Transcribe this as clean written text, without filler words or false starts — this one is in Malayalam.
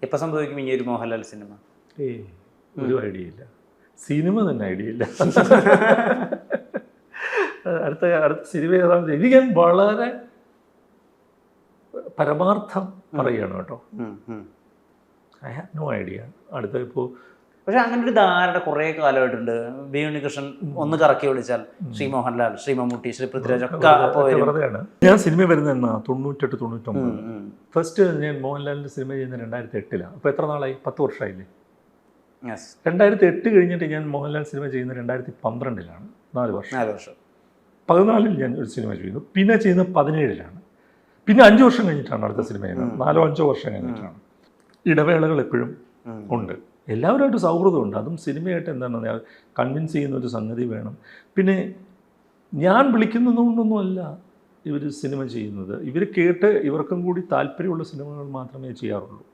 എപ്പോൾ സംഭവിക്കും ഇനി ഒരു മോഹൻലാൽ സിനിമ? ഒരു ഐഡിയ ഇല്ല, സിനിമ തന്നെ ഐഡിയ ഇല്ല. അടുത്ത സിനിമ ഏതാണെന്ന് എനിക്ക് ഞാൻ വളരെ പരമാർത്ഥം പറയുകയാണ് കേട്ടോ. I have no idea. അടുത്ത ഇപ്പോൾ പക്ഷെ അങ്ങനെ ഒരു ധാരണ കുറേ കാലമായിട്ടുണ്ട്. വി ഉണ്ണികൃഷ്ണൻ ഒന്ന് കറക്കി വിളിച്ചാൽ ശ്രീ മോഹൻലാൽ, ശ്രീ മമ്മൂട്ടി, ശ്രീ പൃഥ്വിരാജ് ഒക്കെ വെറുതെയാണ്. ഞാൻ സിനിമ വരുന്നത് എന്നാ 98, 99. ഫസ്റ്റ് ഞാൻ മോഹൻലാലിൻ്റെ സിനിമ ചെയ്യുന്നത് 2008. അപ്പോൾ എത്ര നാളായി? 10 വർഷമായില്ലേ. 2008 കഴിഞ്ഞിട്ട് ഞാൻ മോഹൻലാൽ സിനിമ ചെയ്യുന്നത് 2012. 4 വർഷം. 14 ഞാൻ ഒരു സിനിമ ചെയ്യുന്നു. പിന്നെ ചെയ്യുന്നത് 17. പിന്നെ 5 വർഷം കഴിഞ്ഞിട്ടാണ് അടുത്ത സിനിമ ചെയ്യുന്നത്. 4-5 വർഷം കഴിഞ്ഞിട്ടാണ്. ഇടവേളകൾ എപ്പോഴും ഉണ്ട്. എല്ലാവരുമായിട്ട് സൗഹൃദമുണ്ട്. അതും സിനിമയായിട്ട് എന്താണ് കൺവിൻസ് ചെയ്യുന്ന ഒരു സംഗതി വേണം. പിന്നെ ഞാൻ വിളിക്കുന്നതുകൊണ്ടൊന്നുമല്ല ഇവർ സിനിമ ചെയ്യുന്നത്. ഇവർ കേട്ട് ഇവർക്കും കൂടി താല്പര്യമുള്ള സിനിമകൾ മാത്രമേ ചെയ്യാറുള്ളൂ.